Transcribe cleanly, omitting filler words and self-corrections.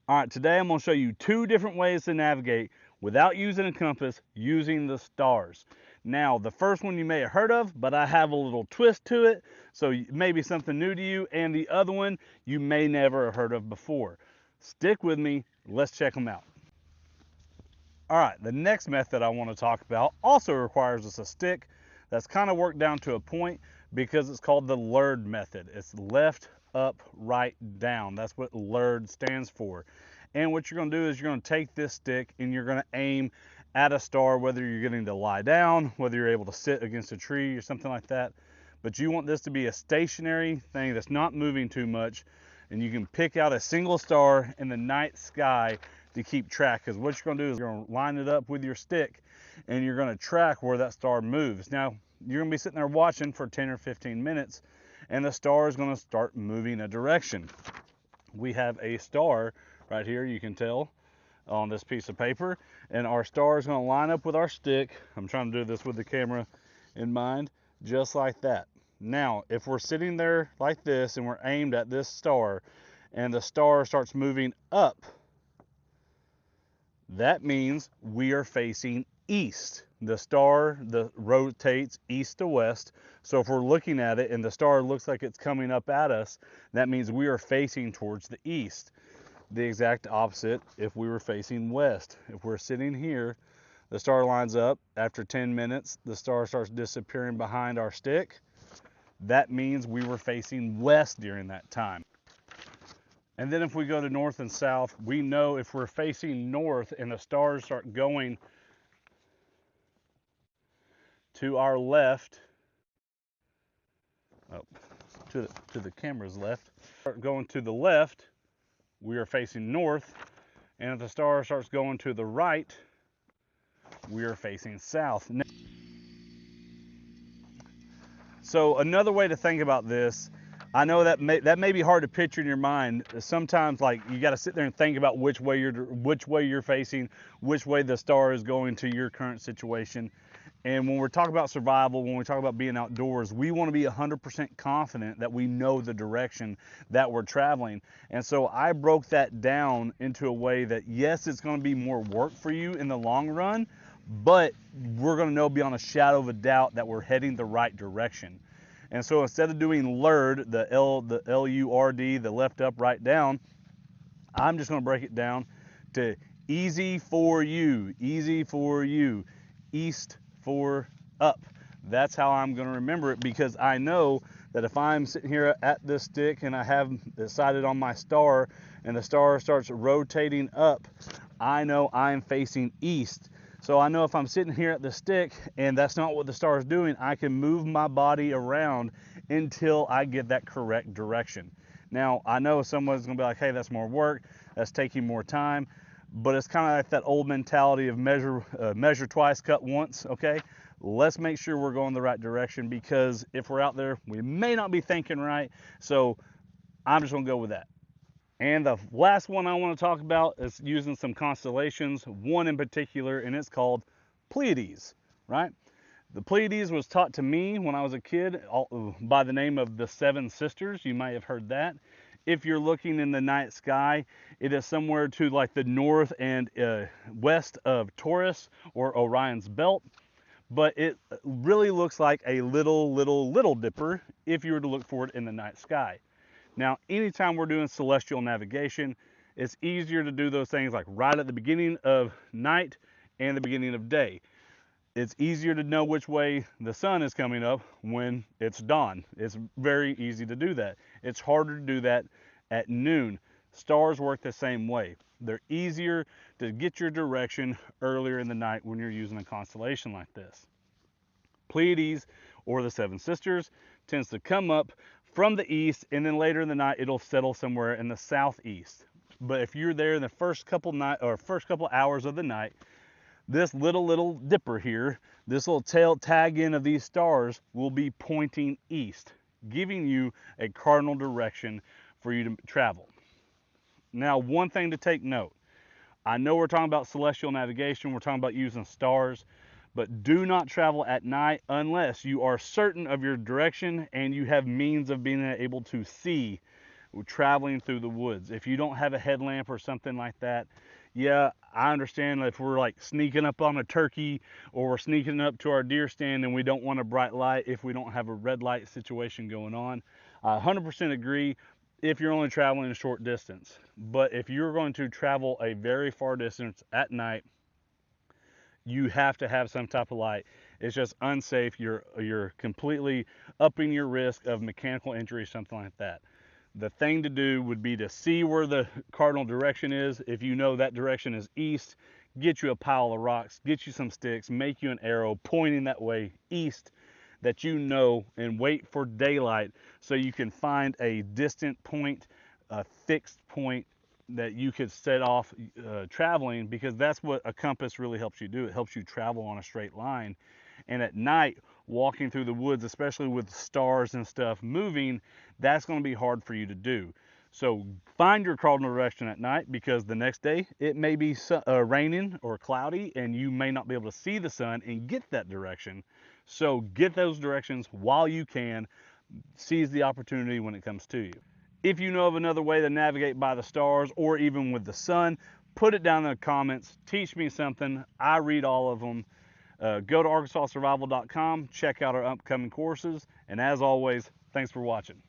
All right, today I'm going to show you two different ways to navigate without using a compass, using the stars. Now, the first one you may have heard of, but I have a little twist to it, so maybe something new to you, and the other one you may never have heard of before. Stick with me, let's check them out. All right, the next method I want to talk about also requires us a stick that's kind of worked down to a point because it's called the LURD method. It's left, up, right, down. That's what LURD stands for. And what you're going to do is you're going to take this stick and you're going to aim at a star, whether you're getting to lie down, whether you're able to sit against a tree or something like that. But you want this to be a stationary thing that's not moving too much, and you can pick out a single star in the night sky to keep track, because what you're going to do is you're going to line it up with your stick and you're going to track where that star moves. Now, you're going to be sitting there watching for 10 or 15 minutes, and the star is going to start moving a direction. We have a star right here, you can tell on this piece of paper, and our star is going to line up with our stick. I'm trying to do this with the camera in mind, just like that. Now, if we're sitting there like this and we're aimed at this star and the star starts moving up, that means we are facing east. The star rotates east to west. So if we're looking at it and the star looks like it's coming up at us, that means we are facing towards the east. The exact opposite if we were facing west. If we're sitting here, the star lines up. After 10 minutes, the star starts disappearing behind our stick. That means we were facing west during that time. And then if we go to north and south, we know if we're facing north and the stars start going to our left, to the camera's left, start going to the left, we are facing north. And if the star starts going to the right, we are facing south. So another way to think about this, I know that may be hard to picture in your mind. Sometimes, like, you got to sit there and think about which way you're facing, which way the star is going to your current situation. And when we're talking about survival, when we talk about being outdoors, we want to be 100% confident that we know the direction that we're traveling. And so I broke that down into a way that, yes, it's going to be more work for you in the long run, but we're going to know beyond a shadow of a doubt that we're heading the right direction. And so instead of doing LURD, the L-U-R-D, the left, up, right, down, I'm just going to break it down to easy for you, east for up. That's how I'm going to remember it, because I know that if I'm sitting here at this stick and I have decided on my star and the star starts rotating up, I know I'm facing east. So I know if I'm sitting here at the stick and that's not what the star is doing, I can move my body around until I get that correct direction. Now, I know someone's going to be like, hey, that's more work, that's taking more time, but it's kind of like that old mentality of measure twice, cut once, okay? Let's make sure we're going the right direction, because if we're out there, we may not be thinking right, so I'm just going to go with that. And the last one I want to talk about is using some constellations, one in particular, and it's called Pleiades, right? The Pleiades was taught to me when I was a kid by the name of the Seven Sisters. You might have heard that. If you're looking in the night sky, it is somewhere to like the north and west of Taurus or Orion's belt. But it really looks like a little dipper if you were to look for it in the night sky. Now, anytime we're doing celestial navigation, it's easier to do those things like right at the beginning of night and the beginning of day. It's easier to know which way the sun is coming up when it's dawn. It's very easy to do that. It's harder to do that at noon. Stars work the same way. They're easier to get your direction earlier in the night when you're using a constellation like this. Pleiades, or the Seven Sisters, tends to come up from the east, and then later in the night it'll settle somewhere in the southeast. But if you're there in the first couple hours of the night, this little dipper here, this little tail tag in of these stars will be pointing east, giving you a cardinal direction for you to travel. Now, one thing to take note, I know we're talking about celestial navigation, we're talking about using stars, but do not travel at night unless you are certain of your direction and you have means of being able to see traveling through the woods. If you don't have a headlamp or something like that, yeah, I understand if we're like sneaking up on a turkey or we're sneaking up to our deer stand and we don't want a bright light if we don't have a red light situation going on. I 100% agree if you're only traveling a short distance. But if you're going to travel a very far distance at night, you have to have some type of light. It's just unsafe. You're completely upping your risk of mechanical injury, something like that. The thing to do would be to see where the cardinal direction is. If you know that direction is east, get you a pile of rocks, get you some sticks, make you an arrow pointing that way east that you know, and wait for daylight so you can find a distant point, a fixed point that you could set off traveling, because that's what a compass really helps you do. It helps you travel on a straight line. And at night, walking through the woods, especially with stars and stuff moving, that's going to be hard for you to do. So find your cardinal direction at night, because the next day it may be raining or cloudy and you may not be able to see the sun and get that direction. So get those directions while you can. Seize the opportunity when it comes to you. If you know of another way to navigate by the stars or even with the sun, put it down in the comments. Teach me something. I read all of them. Go to ArkansasSurvival.com, check out our upcoming courses, and as always, thanks for watching.